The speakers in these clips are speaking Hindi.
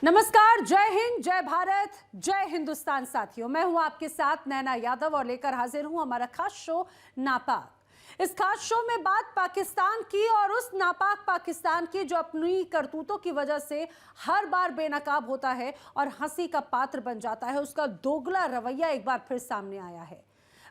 नमस्कार, जय हिंद, जय भारत, जय हिंदुस्तान साथियों। मैं हूं आपके साथ नैना यादव और लेकर हाजिर हूं हमारा खास शो नापाक। इस खास शो में बात पाकिस्तान की और उस नापाक पाकिस्तान की जो अपनी करतूतों की वजह से हर बार बेनकाब होता है और हंसी का पात्र बन जाता है। उसका दोगला रवैया एक बार फिर सामने आया है।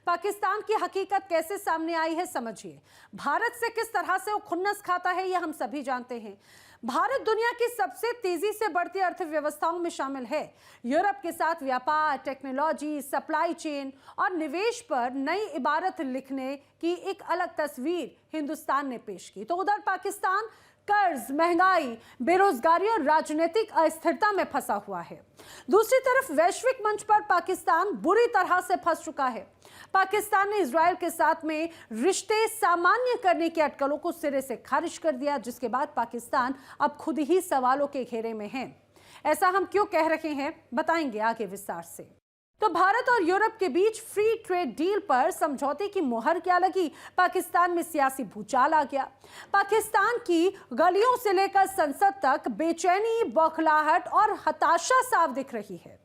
पाकिस्तान की हकीकत कैसे सामने आई है समझिए। भारत से किस तरह से वो खुन्नस खाता है यह हम सभी जानते हैं। भारत दुनिया की सबसे तेजी से बढ़ती अर्थव्यवस्थाओं में शामिल है। यूरोप के साथ व्यापार, टेक्नोलॉजी, सप्लाई चेन और निवेश पर नई इबारत लिखने की एक अलग तस्वीर हिंदुस्तान ने पेश की। तो उधर पाकिस्तान कर्ज, महंगाई, बेरोजगारी और राजनीतिक अस्थिरता में फंसा हुआ है। दूसरी तरफ वैश्विक मंच पर पाकिस्तान बुरी तरह से फंस चुका है। पाकिस्तान ने इजराइल के साथ में रिश्ते सामान्य करने की अटकलों को सिरे से खारिज कर दिया, जिसके बाद पाकिस्तान अब खुद ही सवालों के घेरे में है। ऐसा हम क्यों कह रहे हैं, बताएंगे आगे विस्तार से। तो भारत और यूरोप के बीच फ्री ट्रेड डील पर समझौते की मुहर क्या लगी? पाकिस्तान में सियासी भूचाल आ गया। पाकिस्तान की गलियों से लेकर संसद तक बेचैनी, बौखलाहट और हताशा साफ दिख रही है।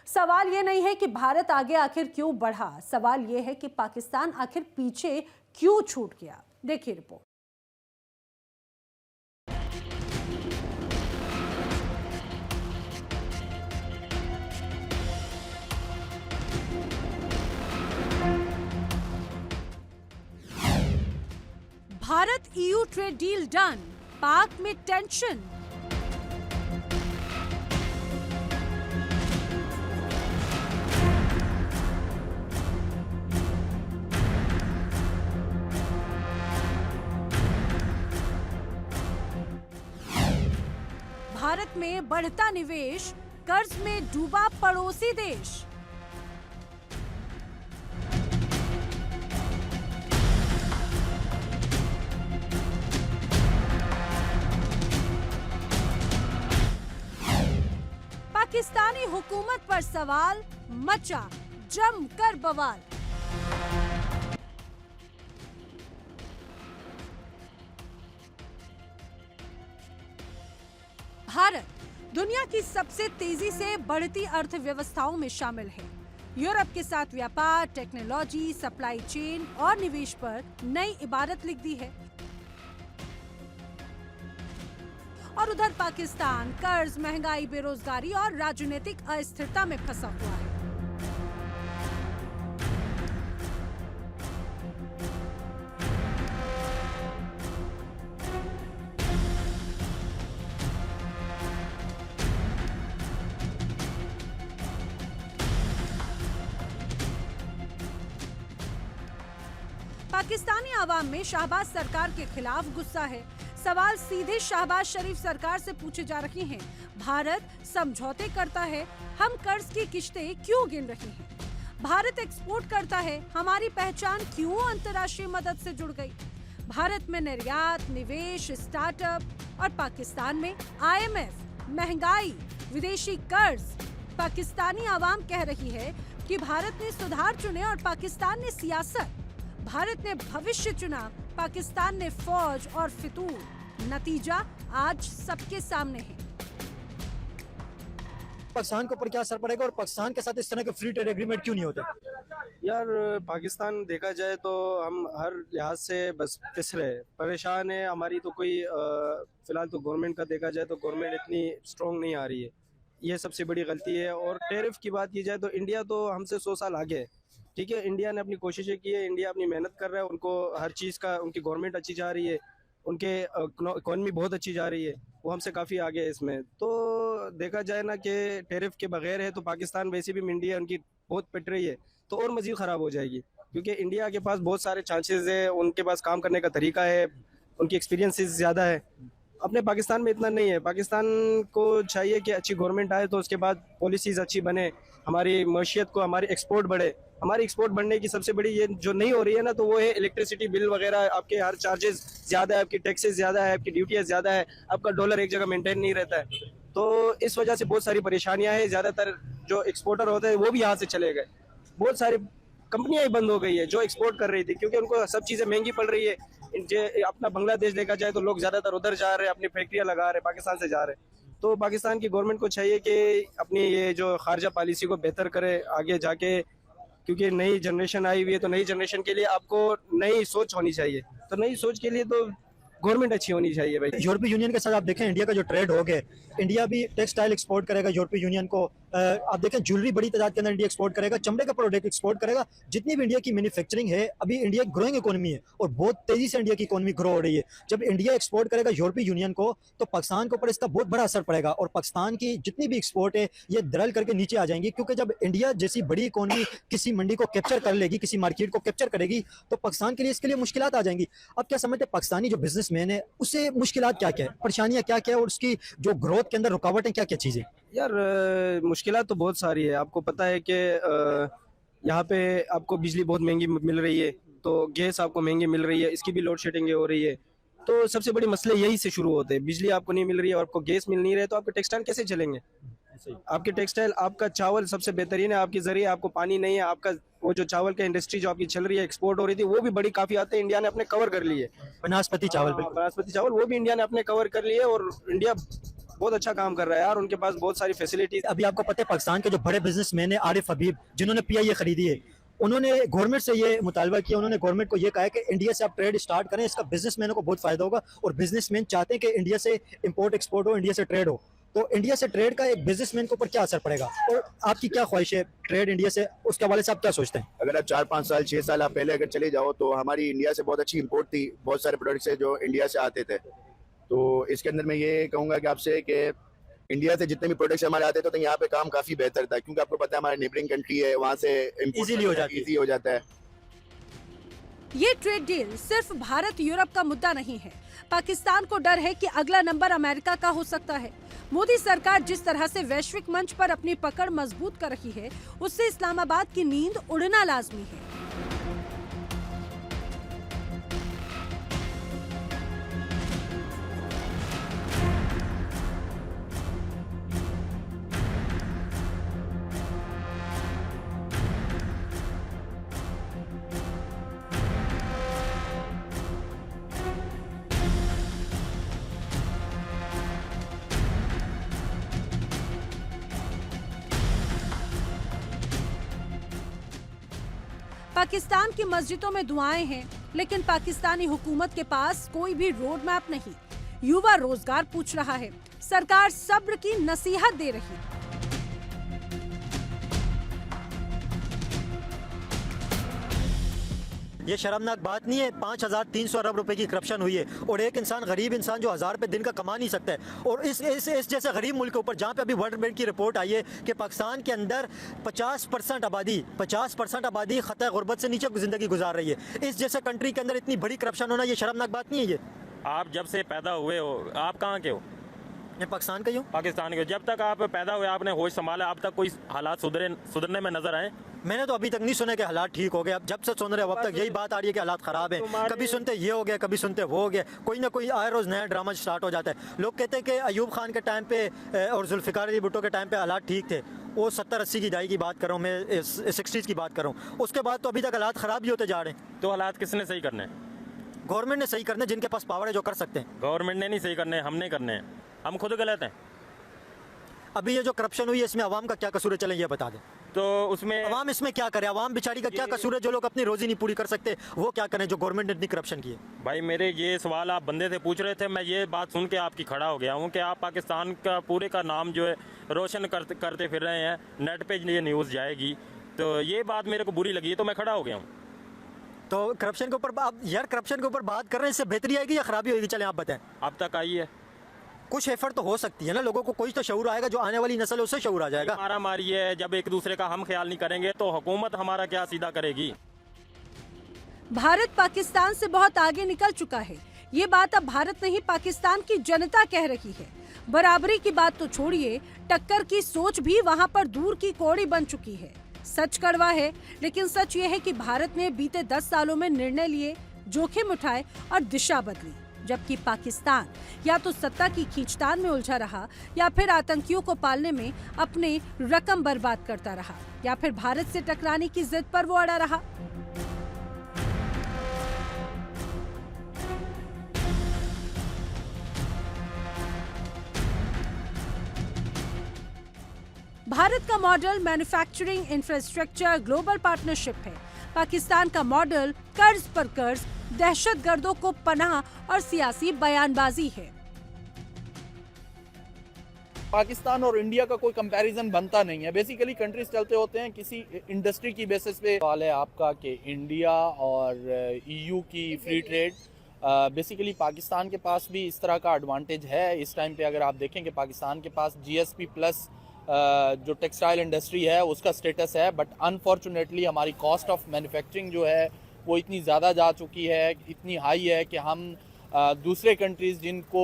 सवाल यह नहीं है कि भारत आगे आखिर क्यों बढ़ा, सवाल यह है कि पाकिस्तान आखिर पीछे क्यों छूट गया। देखिए report. Bharat EU trade deal done, पाक में टेंशन। भारत में बढ़ता निवेश, कर्ज में डूबा पड़ोसी देश। पाकिस्तानी हुकूमत पर सवाल, मचा जमकर बवाल। भारत दुनिया की सबसे तेजी से बढ़ती अर्थव्यवस्थाओं में शामिल है। यूरोप के साथ व्यापार, टेक्नोलॉजी, सप्लाई चेन और निवेश पर नई इबारत लिख दी है। और उधर पाकिस्तान कर्ज, महंगाई, बेरोजगारी और राजनीतिक अस्थिरता में फंसा हुआ है। पाकिस्तानी आवाम में शहबाज सरकार के खिलाफ गुस्सा है। सवाल सीधे शहबाज शरीफ सरकार से पूछे जा रहे हैं। भारत समझौते करता है, हम कर्ज की किश्तें क्यों गिन रहे हैं? भारत एक्सपोर्ट करता है, हमारी पहचान क्यों अंतर्राष्ट्रीय मदद से जुड़ गई? भारत में निर्यात, निवेश, स्टार्टअप और पाकिस्तान में IMF, महंगाई, विदेशी कर्ज। पाकिस्तानी आवाम कह रही है कि भारत ने सुधार चुने और पाकिस्तान ने सियासत। भारत ने भविष्य चुना, पाकिस्तान ने फौज और फितूर। नतीजा आज सबके सामने है। पाकिस्तान के ऊपर क्या असर पड़ेगा और पाकिस्तान के साथ इस तरह के फ्री ट्रेड एग्रीमेंट क्यों नहीं होते? यार पाकिस्तान देखा जाए तो हम हर लिहाज से बस पिछड़े परेशान है। हमारी तो कोई फिलहाल तो गवर्नमेंट का देखा जाए तो गवर्नमेंट इतनी स्ट्रॉन्ग नहीं आ रही है, ये सबसे बड़ी गलती है। और टैरिफ की बात की जाए तो इंडिया तो हमसे 100 साल आगे है। ठीक है, इंडिया ने अपनी कोशिशें की है, इंडिया अपनी मेहनत कर रहा है, उनको हर चीज़ का, उनकी गवर्नमेंट अच्छी जा रही है, उनके इकोनॉमी बहुत अच्छी जा रही है, वो हमसे काफ़ी आगे है इसमें। तो देखा जाए ना कि टैरिफ के बगैर है तो पाकिस्तान वैसे भी मंडी है उनकी बहुत पिट रही है, तो और मज़ीद ख़राब हो जाएगी। क्योंकि इंडिया के पास बहुत सारे चांसेस है, उनके पास काम करने का तरीका है, उनकी एक्सपीरियंसेस ज़्यादा है। अपने पाकिस्तान में इतना नहीं है। पाकिस्तान को चाहिए कि अच्छी गवर्नमेंट आए तो उसके बाद पॉलिसीज़ अच्छी बने, हमारी मईशत को, हमारी एक्सपोर्ट बढ़े। हमारी एक्सपोर्ट बढ़ने की सबसे बड़ी ये जो नहीं हो रही है ना, तो वो है इलेक्ट्रिसिटी बिल वगैरह, आपके हर चार्जेस ज़्यादा है, आपकी टैक्सेस ज़्यादा है, आपकी ड्यूटियाँ ज़्यादा है, आपका डॉलर एक जगह मेंटेन नहीं रहता है। तो इस वजह से बहुत सारी परेशानियाँ हैं। ज़्यादातर जो एक्सपोर्टर होते हैं वो भी यहाँ से चले गए। बहुत सारी कंपनियां ही बंद हो गई है जो एक्सपोर्ट कर रही थी, क्योंकि उनको सब चीज़ें महंगी पड़ रही है। अपना बांग्लादेश देखा जाए तो लोग ज़्यादातर उधर जा रहे हैं, अपनी फैक्ट्रियां लगा रहे हैं, पाकिस्तान से जा रहे हैं। तो पाकिस्तान की गवर्नमेंट को चाहिए कि अपनी ये जो खारजा पॉलिसी को बेहतर करे आगे जाके, क्योंकि नई जनरेशन आई हुई है, तो नई जनरेशन के लिए आपको नई सोच होनी चाहिए। तो नई सोच के लिए तो गवर्नमेंट अच्छी होनी चाहिए भाई। यूरोपीय यूनियन के साथ आप देखें इंडिया का जो ट्रेड हो गया, इंडिया भी टेक्सटाइल एक्सपोर्ट करेगा यूरोपीय यूनियन को। आप देखें ज्वेलरी बड़ी तादाद के अंदर इंडिया एक्सपोर्ट करेगा, चमड़े का प्रोडक्ट एक्सपोर्ट करेगा। जितनी भी इंडिया की मैन्युफैक्चरिंग है, अभी इंडिया ग्रोइंग इकोनॉमी है और बहुत तेजी से इंडिया की इकोनॉमी ग्रो हो रही है। जब इंडिया एक्सपोर्ट करेगा यूरोपीय यूनियन को, तो पाकिस्तान के ऊपर इसका बहुत बड़ा असर पड़ेगा और पाकिस्तान की जितनी भी एक्सपोर्ट है ये दरल करके नीचे आ जाएंगी। क्योंकि जब इंडिया जैसी बड़ी इकोनॉमी किसी मंडी को कैप्चर कर लेगी, किसी मार्केट को कैप्चर करेगी, तो पाकिस्तान के लिए इसके लिए मुश्किलात आ जाएंगी। अब क्या समझते हैं पाकिस्तानी जो बिजनेसमैन है उससे मुश्किलात क्या क्या है, परेशानियां क्या क्या है और उसकी जो ग्रोथ के अंदर रुकावटें क्या क्या चीजें? यार मुश्किलात तो बहुत सारी है। आपको पता है कि यहाँ पे आपको बिजली बहुत महंगी मिल रही है, तो गैस आपको महंगी मिल रही है, इसकी भी लोड शेडिंग हो रही है। तो सबसे बड़ी मसले यही से शुरू होते हैं। बिजली आपको नहीं मिल रही है और आपको गैस मिल नहीं रही है, तो आपके टेक्सटाइल कैसे चलेंगे? आपके टेक्सटाइल, आपका चावल सबसे बेहतरीन है, आपके जरिए आपको पानी नहीं है। आपका वो जो चावल का इंडस्ट्री जो आपकी चल रही है, एक्सपोर्ट हो रही थी, वो भी बड़ी काफी आते हैं, इंडिया ने अपने कवर कर लिए। बनास्पति चावल, बनास्पति चावल वो भी इंडिया ने अपने कवर कर लिए और इंडिया बहुत अच्छा काम कर रहा है यार। उनके पास बहुत सारी फैसिलिटीज। अभी आपको पता है पाकिस्तान के जो बड़े बिजनेसमैन है आरिफ हबीब, जिन्होंने पीआईए खरीदी है, उन्होंने गवर्नमेंट से ये मुतालबा किया, उन्होंने गवर्नमेंट को ये कहा है कि इंडिया से आप ट्रेड स्टार्ट करें, इसका बिजनेसमैनों को बहुत फायदा होगा। और बिजनेसमैन चाहते हैं कि इंडिया से इंपोर्ट एक्सपोर्ट हो, इंडिया से ट्रेड हो। तो इंडिया से ट्रेड का एक बिजनेसमैन के ऊपर क्या असर पड़ेगा और आपकी क्या ख्वाहिश है ट्रेड इंडिया से, उसके हवाले से आप क्या सोचते हैं? अगर आप 4-5 साल 6 साल आप पहले अगर चले जाओ तो हमारी इंडिया से बहुत अच्छी इंपोर्ट थी, बहुत सारे प्रोडक्ट्स है जो इंडिया से आते थे। तो इसके अंदर मैं ये कहूँगा कि आपसे कि इंडिया से जितने भी प्रोडक्ट्स हमारे आते थे तो यहाँ पे काम काफी बेहतर था, क्योंकि आपको पता है हमारा नेबरिंग कंट्री है, वहाँ से इजीली हो जाता है। ये ट्रेड डील सिर्फ भारत यूरोप का मुद्दा नहीं है। पाकिस्तान को डर है कि अगला नंबर अमेरिका का हो सकता है। मोदी सरकार जिस तरह से वैश्विक मंच पर अपनी पकड़ मजबूत कर रही है, उससे इस्लामाबाद की नींद उड़ना लाजमी है। पाकिस्तान की मस्जिदों में दुआएं हैं, लेकिन पाकिस्तानी हुकूमत के पास कोई भी रोड मैप नहीं। युवा रोजगार पूछ रहा है, सरकार सब्र की नसीहत दे रही है। ये शर्मनाक बात नहीं है? 5300 अरब रुपए की करप्शन हुई है और एक इंसान, गरीब इंसान जो 1000 रुपए दिन का कमा नहीं सकता है, और इस जैसे गरीब मुल्क के ऊपर, जहाँ पे अभी वर्ल्ड बैंक की रिपोर्ट आई है कि पाकिस्तान के अंदर 50% आबादी खतरा गुर्बत से नीचे जिंदगी गुजार रही है, इस जैसे कंट्री के अंदर इतनी बड़ी करप्शन होना, ये शर्मनाक बात नहीं है? ये आप जब से पैदा हुए हो, आप कहाँ के हो? मैं पाकिस्तान का ही हूँ। पाकिस्तान के। जब तक आप पैदा हुए आपने होश संभाला, अब तक कोई हालात सुधरने में नजर आए? मैंने तो अभी तक नहीं सुना कि हालात ठीक हो गए। अब जब से सुन रहे हो अब तक यही बात आ रही है कि हालात खराब है। कभी सुनते ये हो गया, कभी सुनते वो हो गया, कोई ना कोई आए रोज नया ड्रामा स्टार्ट हो जाता है। लोग कहते हैं कि अयूब खान के टाइम पे और जुल्फिकार अली भुट्टो के टाइम पे हालात ठीक थे, वो 70-80 की दहाई की बात कर रहा हूँ मैं, 60s की बात कर रहा हूँ। उसके बाद तो अभी तक हालात खराब ही होते जा रहे हैं। तो हालात किसने सही करने? गवर्नमेंट ने सही करने, जिनके पास पावर है, जो कर सकते हैं। गवर्नमेंट ने नहीं सही करने, हमने करने हैं। हम खुद गलत हैं। अभी ये जो करप्शन हुई है इसमें अवाम का क्या कसूर है, चलें ये बता दें। तो उसमें अवाम इसमें क्या करे? अवाम बेचारी का क्या कसूर है? जो लोग अपनी रोजी नहीं पूरी कर सकते वो क्या करें, जो गवर्नमेंट ने इतनी करप्शन की है? भाई मेरे ये सवाल आप बंदे से पूछ रहे थे, मैं ये बात सुन के आपकी खड़ा हो गया हूँ कि आप पाकिस्तान का पूरे का नाम जो है रोशन करते फिर रहे हैं, नेट पे ये न्यूज़ जाएगी, तो ये बात मेरे को बुरी लगी, तो मैं खड़ा हो गया हूँ। तो करप्शन के ऊपर आप यार, करप्शन के ऊपर बात कर रहे हैं, इससे बेहतरी आएगी या खराबी होगी? चलें आप बताएं। अब तक आई है, कुछ एफर्ट तो हो सकती है ना, लोगों को कोई तो शऊर आएगा, जो आने वाली नस्ल है उससे शऊर आ जाएगा। मारा मारी है, जब एक दूसरे का हम ख्याल नहीं करेंगे तो हुकूमत हमारा क्या सीधा करेगी? भारत पाकिस्तान से बहुत आगे निकल चुका है। ये बात अब भारत नहीं, पाकिस्तान की जनता कह रही है। बराबरी की बात तो छोड़िए, टक्कर की सोच भी वहाँ पर दूर की कौड़ी बन चुकी है। सच कड़वा है, लेकिन सच ये है कि भारत ने बीते 10 सालों में निर्णय लिए, जोखिम उठाए और दिशा बदली, जबकि पाकिस्तान या तो सत्ता की खींचतान में उलझा रहा, या फिर आतंकियों को पालने में अपने रकम बर्बाद करता रहा, या फिर भारत से टकराने की जिद पर वो अड़ा रहा। भारत का model manufacturing infrastructure global partnership है। पाकिस्तान का मॉडल कर्ज पर कर्ज, दहशतगर्दों को पनाह और सियासी बयानबाजी है। पाकिस्तान और इंडिया का कोई कंपैरिजन बनता नहीं है। बेसिकली कंट्रीज चलते होते हैं किसी इंडस्ट्री की बेसिस पे। सवाल है आपका कि इंडिया और ईयू की फ्री ट्रेड, बेसिकली पाकिस्तान के पास भी इस तरह का एडवांटेज है। इस टाइम पे अगर आप देखें कि पाकिस्तान के पास GSP प्लस जो टेक्सटाइल इंडस्ट्री है उसका स्टेटस है, बट अनफॉर्चुनेटली हमारी कॉस्ट ऑफ मैन्युफैक्चरिंग जो है वो इतनी ज़्यादा जा चुकी है, इतनी हाई है कि हम दूसरे कंट्रीज़ जिनको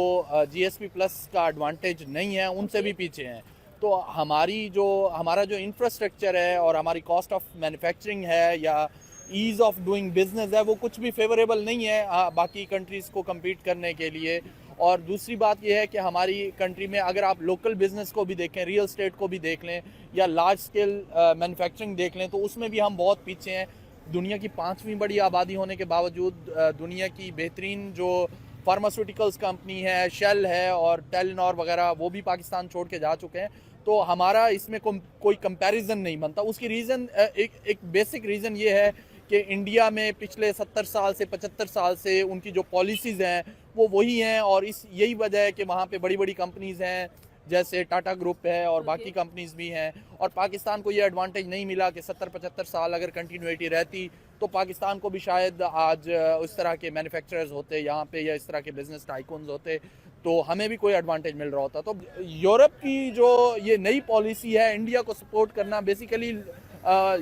GSP प्लस का एडवांटेज नहीं है उनसे भी पीछे हैं। तो हमारा जो इंफ्रास्ट्रक्चर है और हमारी कॉस्ट ऑफ मैन्युफैक्चरिंग है या ईज़ ऑफ डूइंग बिजनेस है वो कुछ भी फेवरेबल नहीं है बाकी कंट्रीज़ को कम्पीट करने के लिए। और दूसरी बात यह है कि हमारी कंट्री में अगर आप लोकल बिजनेस को भी देखें, रियल एस्टेट को भी देख लें या लार्ज स्केल मैन्युफैक्चरिंग देख लें तो उसमें भी हम बहुत पीछे हैं। दुनिया की 5वीं बड़ी आबादी होने के बावजूद दुनिया की बेहतरीन जो फार्मास्यूटिकल्स कंपनी है, शेल है और टेलीनॉर वगैरह वो भी पाकिस्तान छोड़ के जा चुके हैं। तो हमारा इसमें कोई कंपैरिजन नहीं बनता। उसकी रीज़न एक बेसिक रीज़न ये है कि इंडिया में पिछले 70 साल से 75 साल से उनकी जो पॉलिसीज़ हैं वो वही हैं और यही वजह है कि वहाँ पे बड़ी बड़ी कंपनीज़ हैं जैसे टाटा ग्रुप है और बाकी कंपनीज भी हैं। और पाकिस्तान को ये एडवांटेज नहीं मिला कि 70-75 साल अगर कंटिन्यूटी रहती तो पाकिस्तान को भी शायद आज उस तरह के मैन्युफैक्चरर्स होते यहाँ पे या इस तरह के बिजनेस टाइकून्स होते तो हमें भी कोई एडवांटेज मिल रहा होता। तो यूरोप की जो ये नई पॉलिसी है इंडिया को सपोर्ट करना, बेसिकली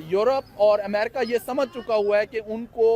यूरोप और अमेरिका ये समझ चुका हुआ है कि उनको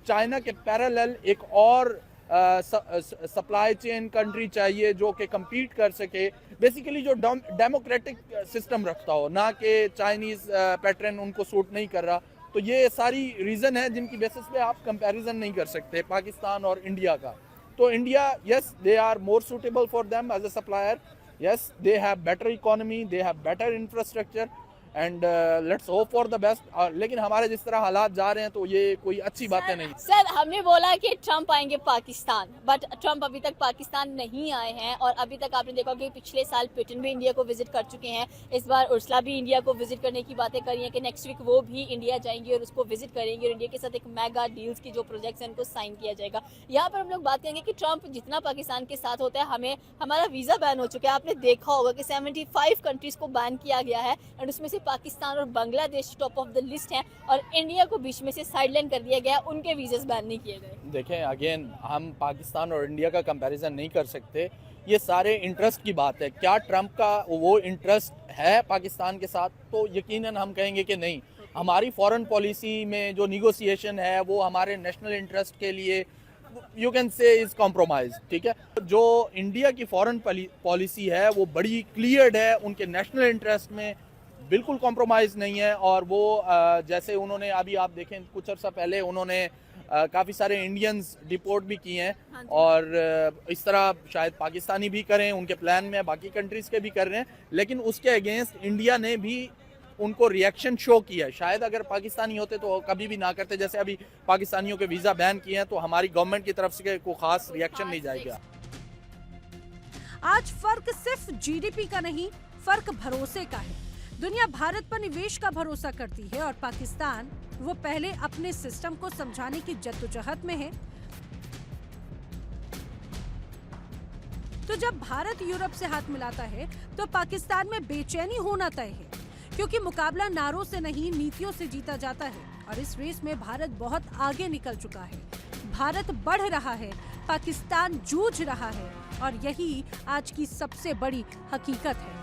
चाइना के पैरेलल एक और सप्लाई चेन कंट्री चाहिए जो कि कम्पीट कर सके, बेसिकली जो डेमोक्रेटिक सिस्टम रखता हो, ना कि चाइनीज़ पैटर्न उनको सूट नहीं कर रहा। तो ये सारी रीज़न है जिनकी बेसिस पे आप कंपैरिजन नहीं कर सकते पाकिस्तान और इंडिया का। तो India, yes they are more suitable for them as a supplier, yes they have better economy, they have better infrastructure and let's hope for the best. लेकिन हमारे जिस तरह हालात जा रहे हैं तो ये कोई अच्छी बातें नहीं। सर हमने बोला कि ट्रम्प आएंगे पाकिस्तान, बट ट्रम्प अभी तक पाकिस्तान नहीं आए हैं और अभी तक आपने देखा कि पिछले साल पुतिन भी इंडिया को विजिट कर चुके हैं। इस बार उर्सुला भी इंडिया को विजिट करने की बातें करी हैं कि नेक्स्ट वीक वो भी इंडिया जाएंगी और उसको विजिट करेंगे और इंडिया के साथ एक मेगा डील्स की जो प्रोजेक्ट्स हैं उनको साइन किया जाएगा। यहाँ पर हम लोग बात करेंगे कि ट्रम्प जितना पाकिस्तान के साथ होता है, हमारा वीज़ा बैन हो चुका है। आपने देखा होगा कि 75 कंट्रीज़ को बैन किया गया है एंड उसमें से पाकिस्तान और Bangladesh top of the list हैं और इंडिया को बीच में से साइडलाइन कर दिया गया, उनके वीज़ा बैन नहीं किए गए। देखें, अगेन हम पाकिस्तान और इंडिया का कंपैरिजन नहीं कर सकते, ये सारे इंटरेस्ट की बात है। क्या ट्रम्प का वो इंटरेस्ट है पाकिस्तान के साथ? तो यकीनन हम कहेंगे कि नहीं। हमारी फॉरेन पॉलिसी में जो निगोसिएशन है वो हमारे नेशनल इंटरेस्ट के लिए you can say is compromise, ठीक है। जो इंडिया की फॉरेन पॉलिसी है वो बड़ी क्लियर है, उनके नेशनल इंटरेस्ट में बिल्कुल कॉम्प्रोमाइज़ नहीं है। और वो जैसे उन्होंने अभी आप देखें कुछ अर्सा पहले उन्होंने काफ़ी सारे इंडियंस डिपोर्ट भी किए हैं और इस तरह शायद पाकिस्तानी भी करें, उनके प्लान में बाकी कंट्रीज़ के भी कर रहे हैं, लेकिन उसके अगेंस्ट इंडिया ने भी उनको रिएक्शन शो किया। शायद अगर पाकिस्तानी होते तो कभी भी ना करते। जैसे अभी पाकिस्तानियों के वीज़ा बैन किए हैं तो हमारी गवर्नमेंट की तरफ से कोई ख़ास रिएक्शन नहीं जाएगा। आज फर्क सिर्फ GDP का नहीं, फर्क भरोसे का है। दुनिया भारत पर निवेश का भरोसा करती है और पाकिस्तान वो पहले अपने सिस्टम को समझाने की जद्दोजहद में है। तो जब भारत यूरोप से हाथ मिलाता है तो पाकिस्तान में बेचैनी होना तय है, क्योंकि मुकाबला नारों से नहीं नीतियों से जीता जाता है और इस रेस में भारत बहुत आगे निकल चुका है। भारत बढ़ रहा है, पाकिस्तान जूझ रहा है और यही आज की सबसे बड़ी हकीकत है।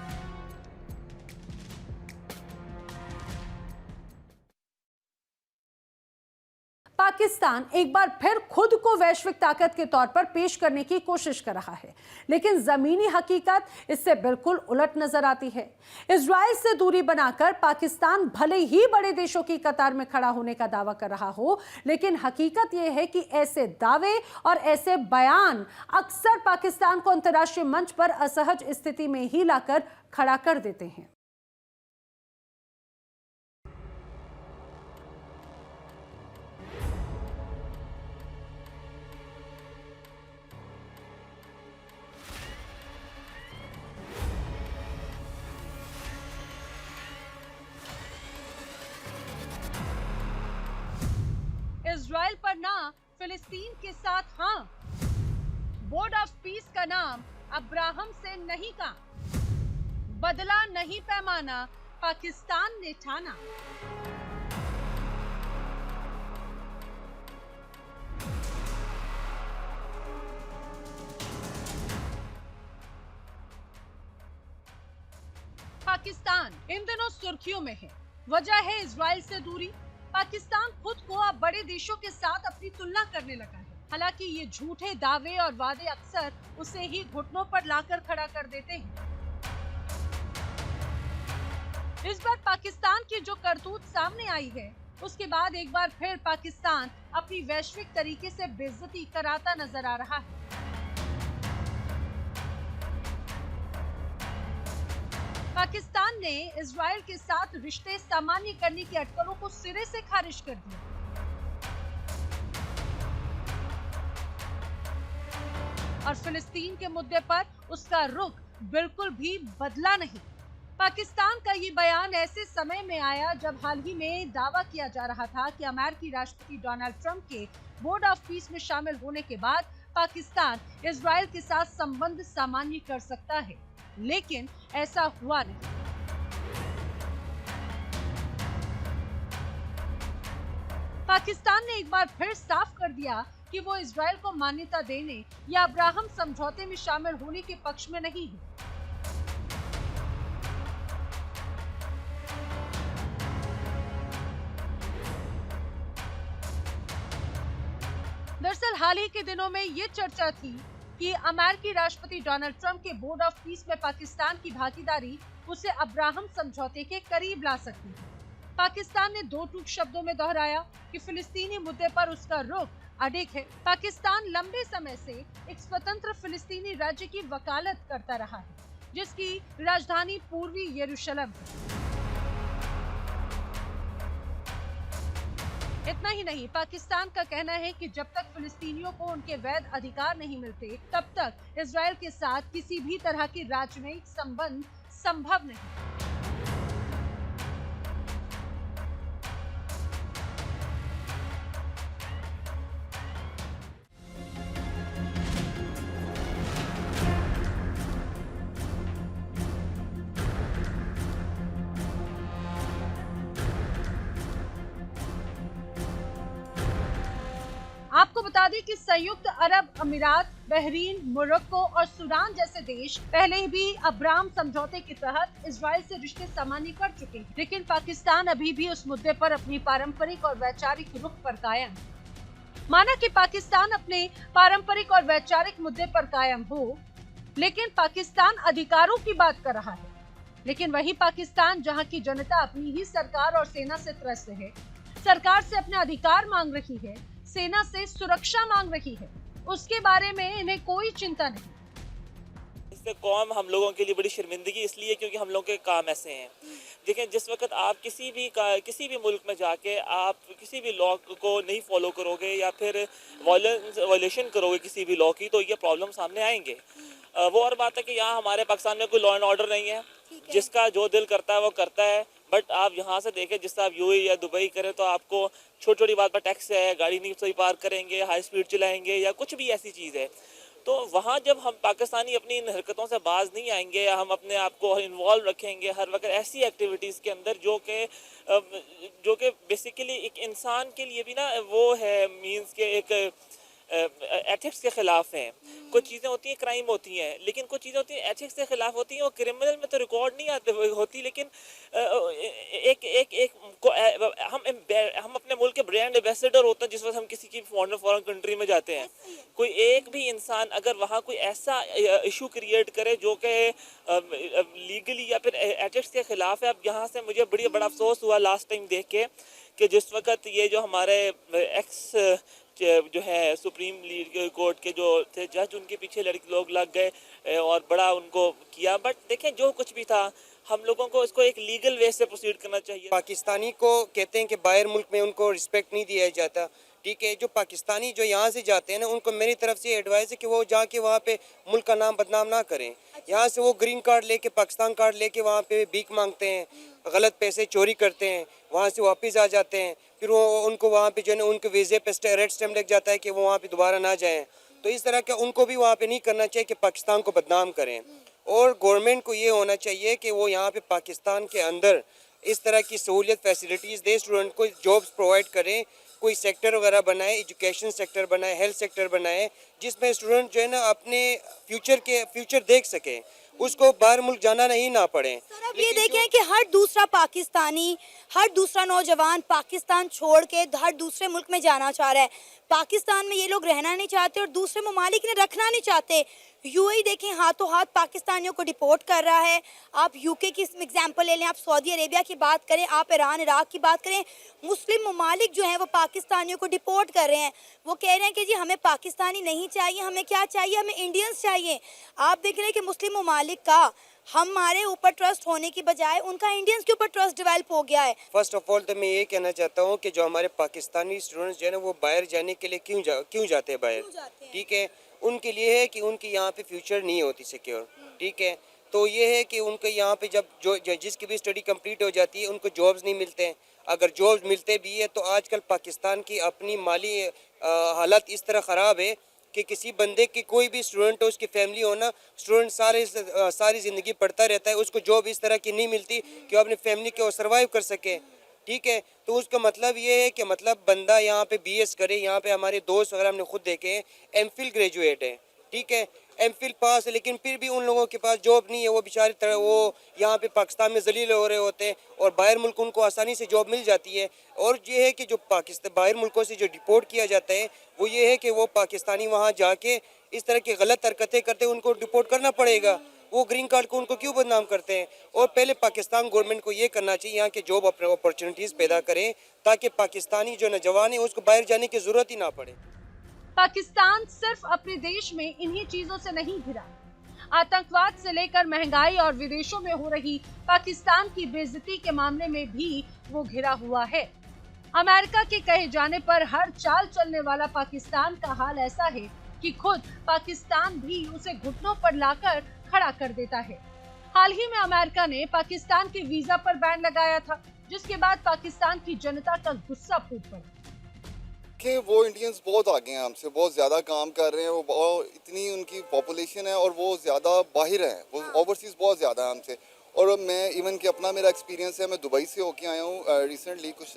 पाकिस्तान एक बार फिर खुद को वैश्विक ताकत के तौर पर पेश करने की कोशिश कर रहा है, लेकिन जमीनी हकीकत इससे बिल्कुल उलट नजर आती है। इजराइल से दूरी बनाकर पाकिस्तान भले ही बड़े देशों की कतार में खड़ा होने का दावा कर रहा हो, लेकिन हकीकत यह है कि ऐसे दावे और ऐसे बयान अक्सर पाकिस्तान को अंतर्राष्ट्रीय मंच पर असहज स्थिति में ही लाकर खड़ा कर देते हैं। इजराइल पर ना, फिलिस्तीन के साथ हाँ। बोर्ड ऑफ पीस का नाम अब्राहम से नहीं का, बदला नहीं पैमाना, पाकिस्तान ने ठाना। पाकिस्तान इन दिनों सुर्खियों में है। वजह है इजराइल से दूरी। पाकिस्तान खुद को अब बड़े देशों के साथ अपनी तुलना करने लगा है। हालांकि ये झूठे दावे और वादे अक्सर उसे ही घुटनों पर लाकर खड़ा कर देते हैं। इस बार पाकिस्तान की जो करतूत सामने आई है, उसके बाद एक बार फिर पाकिस्तान अपनी वैश्विक तरीके से बेइज्जती कराता नजर आ रहा है। पाकिस्तान ने इजराइल के साथ रिश्ते सामान्य करने की अटकलों को सिरे से खारिज कर दिया। और फिलिस्तीन के मुद्दे पर उसका रुख बिल्कुल भी बदला नहीं। पाकिस्तान का ये बयान ऐसे समय में आया जब हाल ही में दावा किया जा रहा था कि अमेरिकी राष्ट्रपति डोनाल्ड ट्रंप के बोर्ड ऑफ पीस में शामिल होने के बाद पाकिस्तान इजराइल के साथ संबंध सामान्य कर सकता है, लेकिन ऐसा हुआ नहीं। पाकिस्तान ने एक बार फिर साफ कर दिया कि वो इजराइल को मान्यता देने या अब्राहम समझौते में शामिल होने के पक्ष में नहीं है। दरअसल हाल ही के दिनों में ये चर्चा थी कि अमेरिकी राष्ट्रपति डोनाल्ड ट्रंप के बोर्ड ऑफ पीस में पाकिस्तान की भागीदारी उसे अब्राहम समझौते के करीब ला सकती है। पाकिस्तान ने दो टूक शब्दों में दोहराया कि फिलिस्तीनी मुद्दे पर उसका रुख अडिग है। पाकिस्तान लंबे समय से एक स्वतंत्र फिलिस्तीनी राज्य की वकालत करता रहा है, जिसकी राजधानी पूर्वी यरूशलेम है। इतना ही नहीं, पाकिस्तान का कहना है कि जब तक फिलिस्तीनियों को उनके वैध अधिकार नहीं मिलते, तब तक इजराइल के साथ किसी भी तरह की राजनयिक संबंध संभव नहीं। आपको बता दें कि संयुक्त अरब अमीरात, बहरीन, मोरक्को और सूडान जैसे देश पहले भी अब्राहम समझौते के तहत इजराइल से रिश्ते सामान्य कर चुके हैं, लेकिन पाकिस्तान अभी भी उस मुद्दे पर अपनी पारंपरिक और वैचारिक रुख पर कायम है। माना कि पाकिस्तान अपने पारंपरिक और वैचारिक मुद्दे पर कायम हो, लेकिन पाकिस्तान अधिकारों की बात कर रहा है। लेकिन वही पाकिस्तान जहाँ की जनता अपनी ही सरकार और सेना से त्रस्त है, सरकार से अपने अधिकार मांग रही है, सेना से सुरक्षा मांग रही है, उसके बारे में इन्हें कोई चिंता नहीं। इससे कौम हम लोगों के लिए बड़ी शर्मिंदगी इसलिए क्योंकि हम लोगों के काम ऐसे हैं। देखिए, जिस वक्त आप किसी भी मुल्क में जाके आप किसी भी लॉ को नहीं फॉलो करोगे या फिर वायलेशन करोगे किसी भी लॉ की, तो ये प्रॉब्लम सामने आएंगे। वो और बात है कि यहाँ हमारे पाकिस्तान में कोई लॉ एंड ऑर्डर नहीं है, जिसका जो दिल करता है वो करता है। बट आप यहाँ से देखें, जिस आप यूएई या दुबई करें तो आपको छोटी छोटी बात पर टैक्स है, गाड़ी नहीं सही पार्क करेंगे, हाई स्पीड चलाएंगे या कुछ भी ऐसी चीज़ है। तो वहाँ जब हम पाकिस्तानी अपनी इन हरकतों से बाज नहीं आएंगे या हम अपने आप को इन्वॉल्व रखेंगे हर वक्त ऐसी एक्टिविटीज़ के अंदर जो कि बेसिकली एक इंसान के लिए भी ना वो है मींस के एक एथिक्स के ख़िलाफ़ हैं। कुछ चीज़ें होती हैं क्राइम होती हैं, लेकिन कुछ चीज़ें होती हैं एथिक्स के ख़िलाफ़ होती हैं। वो क्रिमिनल में तो रिकॉर्ड नहीं आते होती, लेकिन हम अपने मुल्क के ब्रांड एम्बेसडर होते हैं जिस वक्त हम किसी की फॉरेन कंट्री में जाते हैं। कोई एक भी इंसान अगर वहाँ कोई ऐसा इशू क्रिएट करे जो कि लीगली या फिर एथिक्स के ख़िलाफ़ है। अब यहाँ से मुझे बड़ा अफसोस हुआ लास्ट टाइम देख के कि जिस वक्त ये जो हमारे एक्स जो है सुप्रीम कोर्ट के जो थे जज, उनके पीछे लड़के लोग लग गए और बड़ा उनको किया। बट देखें, जो कुछ भी था, हम लोगों को इसको एक लीगल वे से प्रोसीड करना चाहिए। पाकिस्तानी को कहते हैं कि बाहर मुल्क में उनको रिस्पेक्ट नहीं दिया जाता, ठीक है। जो पाकिस्तानी जो यहाँ से जाते हैं ना, उनको मेरी तरफ से एडवाइस है कि वो जाके वहाँ पे मुल्क का नाम बदनाम ना करें। यहाँ से वो ग्रीन कार्ड लेके, पाकिस्तान कार्ड लेके वहाँ पे भीख मांगते हैं, गलत पैसे चोरी करते हैं, वहाँ से वापस आ जाते हैं, फिर वो उनको वहाँ पे जो है ना उनके वीज़े पे रेड स्टैम्प लग जाता है कि वो वहाँ पे दोबारा ना जाएं। तो इस तरह का उनको भी वहाँ पे नहीं करना चाहिए कि पाकिस्तान को बदनाम करें। और गवर्नमेंट को ये होना चाहिए कि वो यहाँ पे पाकिस्तान के अंदर इस तरह की सहूलियत फैसिलिटीज़ दे, स्टूडेंट को जॉब्स प्रोवाइड करें, कोई सेक्टर वगैरह बनाए, एजुकेशन सेक्टर बनाए, हेल्थ सेक्टर बनाए, जिसमें स्टूडेंट जो है ना अपने फ्यूचर देख सके, उसको बाहर मुल्क जाना नहीं ना पड़े। सर अब ये देखें कि हर दूसरा पाकिस्तानी, हर दूसरा नौजवान पाकिस्तान छोड़ के हर दूसरे मुल्क में जाना चाह रहा है। पाकिस्तान में ये लोग रहना नहीं चाहते और दूसरे ममालिक ने रखना नहीं चाहते। यूएई देखें हाथों हाथ पाकिस्तानियों को डिपोर्ट कर रहा है। आप यूके की एग्जांपल ले लें, आप सऊदी अरेबिया की बात करें, आप ईरान इराक की बात करें, मुस्लिम ममालिक जो हैं वो पाकिस्तानियों को डिपोर्ट कर रहे हैं। वो कह रहे हैं कि जी हमें पाकिस्तानी नहीं चाहिए, हमें क्या चाहिए, हमें इंडियंस चाहिए। आप देख रहे हैं कि मुस्लिम ममालिक का हमारे ऊपर ट्रस्ट होने की बजाय उनका इंडियंस के ऊपर ट्रस्ट डेवलप हो गया है। फर्स्ट ऑफ ऑल तो मैं ये कहना चाहता हूँ कि जो हमारे पाकिस्तानी स्टूडेंट्स जो है ना वो बाहर जाने के लिए क्यों जाते हैं बाहर, ठीक है, उनके लिए है कि उनकी यहाँ पे फ्यूचर नहीं होती सिक्योर, ठीक है। तो ये है कि उनको यहाँ पे जब जिसकी भी स्टडी कंप्लीट हो जाती है उनको जॉब्स नहीं मिलते हैं। अगर जॉब्स मिलते भी है तो आजकल पाकिस्तान की अपनी माली हालत इस तरह ख़राब है कि किसी बंदे की कोई भी स्टूडेंट हो, उसकी फैमिली हो ना, स्टूडेंट सारी ज़िंदगी पढ़ता रहता है, उसको जॉब इस तरह की नहीं मिलती कि वो अपनी फैमिली को सर्वाइव कर सके, ठीक है। तो उसका मतलब ये है कि मतलब बंदा यहाँ पे बीएस करे, यहाँ पे हमारे दोस्त वगैरह हमने खुद देखे हैं एमफिल ग्रेजुएट है, ठीक है, एमफिल पास है, लेकिन फिर भी उन लोगों के पास जॉब नहीं है। वो बेचारे तरह वो यहाँ पे पाकिस्तान में जलील हो रहे होते हैं और बाहर मुल्क उनको आसानी से जॉब मिल जाती है। और ये है कि जो पाकिस्तान बाहर मुल्कों से जो डिपोर्ट किया जाता है वो ये है कि वो पाकिस्तानी वहाँ जाके इस तरह की गलत हरकतें करते हैं, उनको डिपोर्ट करना पड़ेगा। वो ग्रीन कार्ड को उनको क्यों बदनाम करते हैं? और पहले पाकिस्तान गवर्नमेंट को ये करना चाहिए यहाँ के जॉब अपॉर्चुनिटीज़ पैदा करें ताकि पाकिस्तानी जो नौजवान है उसको बाहर जाने की ज़रूरत ही ना पड़े। पाकिस्तान सिर्फ अपने देश में इन्हीं चीजों से नहीं घिरा, आतंकवाद से लेकर महंगाई और विदेशों में हो रही पाकिस्तान की बेइज्जती के मामले में भी वो घिरा हुआ है। अमेरिका के कहे जाने पर हर चाल चलने वाला पाकिस्तान का हाल ऐसा है कि खुद पाकिस्तान भी उसे घुटनों पर लाकर खड़ा कर देता है। हाल ही में अमेरिका ने पाकिस्तान के वीजा पर बैन लगाया था, जिसके बाद पाकिस्तान की जनता का गुस्सा फूट पड़ा कि वो इंडियंस बहुत आगे हैं हमसे, बहुत ज़्यादा काम कर रहे हैं, वो इतनी उनकी पॉपुलेशन है और वो ज़्यादा बाहर हैं, वो ओवरसीज़ बहुत ज़्यादा है हमसे। और मैं इवन कि अपना मेरा एक्सपीरियंस है, मैं दुबई से होके आया हूँ रिसेंटली कुछ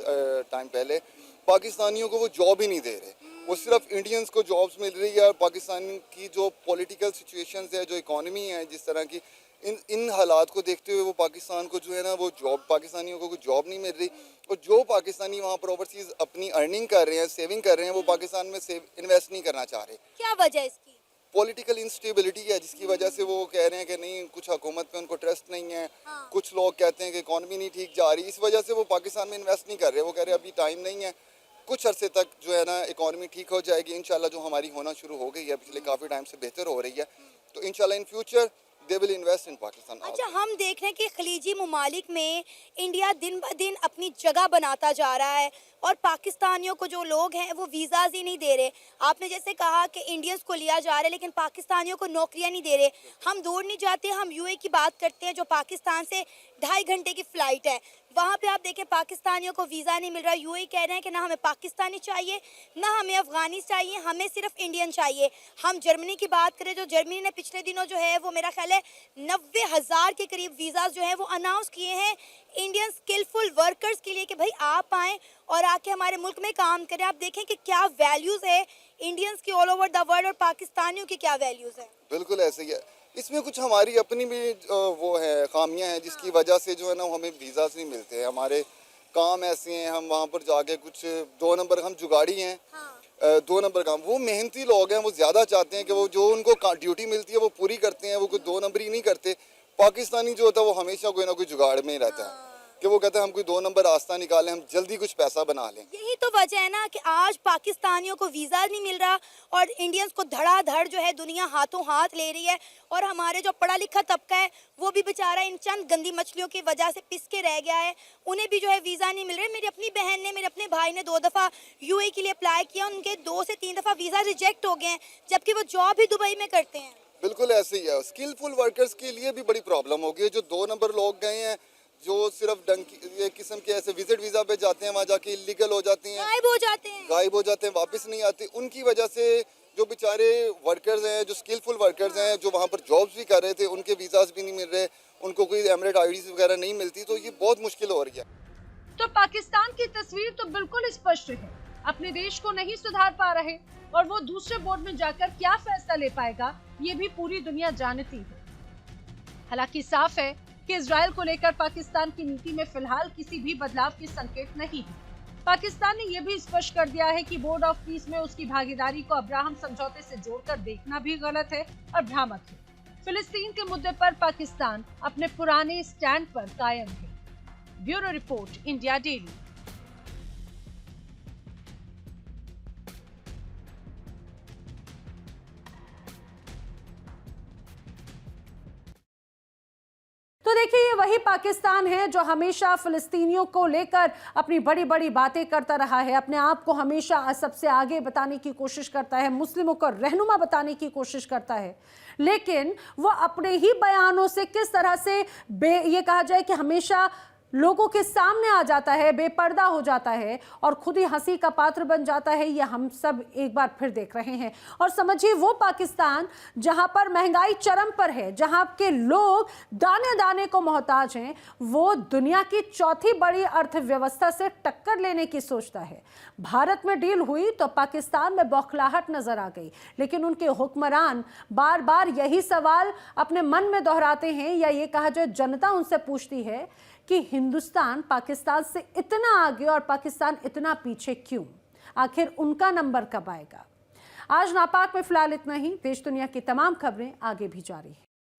टाइम पहले। पाकिस्तानियों को वो जॉब ही नहीं दे रहे, वो सिर्फ इंडियंस को जॉब्स मिल रही है। और पाकिस्तान की जो पॉलिटिकल सिचुएशंस है, जो इकॉनमी है जिस तरह की, इन हालात को देखते हुए वो पाकिस्तान को जो है ना वो जॉब, पाकिस्तानियों को जॉब नहीं मिल रही। और जो पाकिस्तानी वहाँ पर ओवरसीज अपनी अर्निंग कर रहे हैं, सेविंग कर रहे हैं, वो पाकिस्तान में इन्वेस्ट नहीं करना चाह रहे। क्या वजह इसकी? पॉलिटिकल इंस्टेबिलिटी है जिसकी वजह से वो कह रहे हैं कि नहीं, कुछ हुकूमत पे उनको ट्रस्ट नहीं है। कुछ लोग कहते हैं कि इकॉनमी नहीं ठीक जा रही, इस वजह से वो पाकिस्तान में इन्वेस्ट नहीं कर रहे। वो कह रहे हैं अभी टाइम नहीं है, कुछ अरसे तक जो है ना इकॉनमी ठीक हो जाएगी इंशाल्लाह। जो हमारी होना शुरू हो गई है पिछले काफ़ी टाइम से बेहतर हो रही है, तो इंशाल्लाह in future they will invest in Pakistan. अच्छा, हम देख रहे हैं कि खलीजी ममालिक में इंडिया दिन ब दिन अपनी जगह बनाता जा रहा है और पाकिस्तानियों को जो लोग हैं वो वीज़ाज ही नहीं दे रहे। आपने जैसे कहा कि इंडियंस को लिया जा रहा है लेकिन पाकिस्तानियों को नौकरियां नहीं दे रहे। हम दूर नहीं जाते, हम यूए की बात करते हैं जो पाकिस्तान से 2.5 घंटे की फ़्लाइट है। वहाँ पे आप देखें पाकिस्तानियों को वीज़ा नहीं मिल रहा। यूए कह रहे हैं कि ना हमें पाकिस्तानी चाहिए, ना हमें अफ़गानी चाहिए, हमें सिर्फ इंडियन चाहिए। हम जर्मनी की बात करें, जो जर्मनी ने पिछले दिनों जो है वो मेरा ख्याल है 90,000 के करीब वीज़ा जो है वो अनाउंस किए हैं इंडियन स्किलफुल वर्कर्स के लिए कि भाई आप आएँ और आके हमारे मुल्क में काम करें। आप देखें कि क्या वैल्यूज़ है इंडियंस की ऑल ओवर द वर्ल्ड और पाकिस्तानियों की क्या वैल्यूज़ है। बिल्कुल ऐसे ही है। इसमें कुछ हमारी अपनी भी वो है खामियां हैं जिसकी वजह से जो है ना हमें वीज़ा नहीं मिलते हैं। हमारे काम ऐसे हैं, हम वहाँ पर जाके कुछ 2 नंबर, हम जुगाड़ी हैं, 2 नंबर काम। वो मेहनती लोग हैं, वो ज़्यादा चाहते हैं कि वो जो उनको ड्यूटी मिलती है वो पूरी करते हैं, वो कोई 2 नंबर ही नहीं करते। पाकिस्तानी जो होता है वो हमेशा कोई ना कोई जुगाड़ में ही रहता है कि वो कहते हैं हम कोई 2 नंबर रास्ता निकालें, हम जल्दी कुछ पैसा बना लें। यही तो वजह है ना कि आज पाकिस्तानियों को वीज़ा नहीं मिल रहा और इंडियंस को धड़ाधड़ जो है दुनिया हाथों हाथ ले रही है। और हमारे जो पढ़ा लिखा तबका है वो भी बेचारा इन चंद गंदी मछलियों की वजह से पिस के रह गया है, उन्हें भी जो है वीज़ा नहीं मिल रहे। मेरी अपनी बहन ने, मेरे अपने भाई ने 2 दफ़ा यूए के लिए अप्लाई किया, उनके 2 से 3 दफ़ा वीज़ा रिजेक्ट हो गए हैं, जबकि वो जॉब ही दुबई में करते हैं। बिल्कुल ऐसे ही है। स्किलफुल वर्कर्स के लिए भी बड़ी प्रॉब्लम हो गई है। जो 2 नंबर लोग गए हैं जो सिर्फ डंकी ये किस्म के ऐसे विजिट वीज़ा पे जाते हैं, वहाँ जाके इलीगल हो जाती हैं, गायब हो जाते हैं, वापस नहीं आते। उनकी वजह से जो बेचारे वर्कर्स हैं, जो स्किलफुल वर्कर्स हैं, जो वहाँ पर जॉब्स भी कर रहे थे, उनके वीज़ाज भी नहीं मिल रहे, उनको कोई एमरेट आईडीज़ वगैरह नहीं मिलती, तो ये बहुत मुश्किल हो रही है। तो पाकिस्तान की तस्वीर तो बिल्कुल स्पष्ट है, अपने देश को नहीं सुधार पा रहे और वो दूसरे बोर्ड में जाकर क्या फैसला ले पाएगा ये भी पूरी दुनिया जानती है। हालांकि साफ है कि इजराइल को लेकर पाकिस्तान की नीति में फिलहाल किसी भी बदलाव के संकेत नहीं है। पाकिस्तान ने यह भी स्पष्ट कर दिया है कि बोर्ड ऑफ पीस में उसकी भागीदारी को अब्राहम समझौते से जोड़कर देखना भी गलत है और भ्रामक है। फिलिस्तीन के मुद्दे पर पाकिस्तान अपने पुराने स्टैंड पर कायम है। Bureau report, India daily. तो देखिए, ये वही पाकिस्तान है जो हमेशा फिलिस्तीनियों को लेकर अपनी बड़ी बड़ी बातें करता रहा है, अपने आप को हमेशा सबसे आगे बताने की कोशिश करता है, मुस्लिमों को रहनुमा बताने की कोशिश करता है, लेकिन वो अपने ही बयानों से किस तरह से ये कहा जाए कि हमेशा लोगों के सामने आ जाता है, बेपर्दा हो जाता है और खुद ही हंसी का पात्र बन जाता है, ये हम सब एक बार फिर देख रहे हैं। और समझिए, वो पाकिस्तान जहां पर महंगाई चरम पर है, जहां के लोग दाने दाने को मोहताज हैं, वो दुनिया की चौथी बड़ी अर्थव्यवस्था से टक्कर लेने की सोचता है। भारत में डील हुई तो पाकिस्तान में बौखलाहट नजर आ गई, लेकिन उनके हुक्मरान बार बार यही सवाल अपने मन में दोहराते हैं, या ये कहा जाए जनता उनसे पूछती है कि हिंदुस्तान पाकिस्तान से इतना आगे और पाकिस्तान इतना पीछे क्यों? आखिर उनका नंबर कब आएगा? आज नापाक में फिलहाल इतना ही। देश दुनिया की तमाम खबरें आगे भी जारी हैं।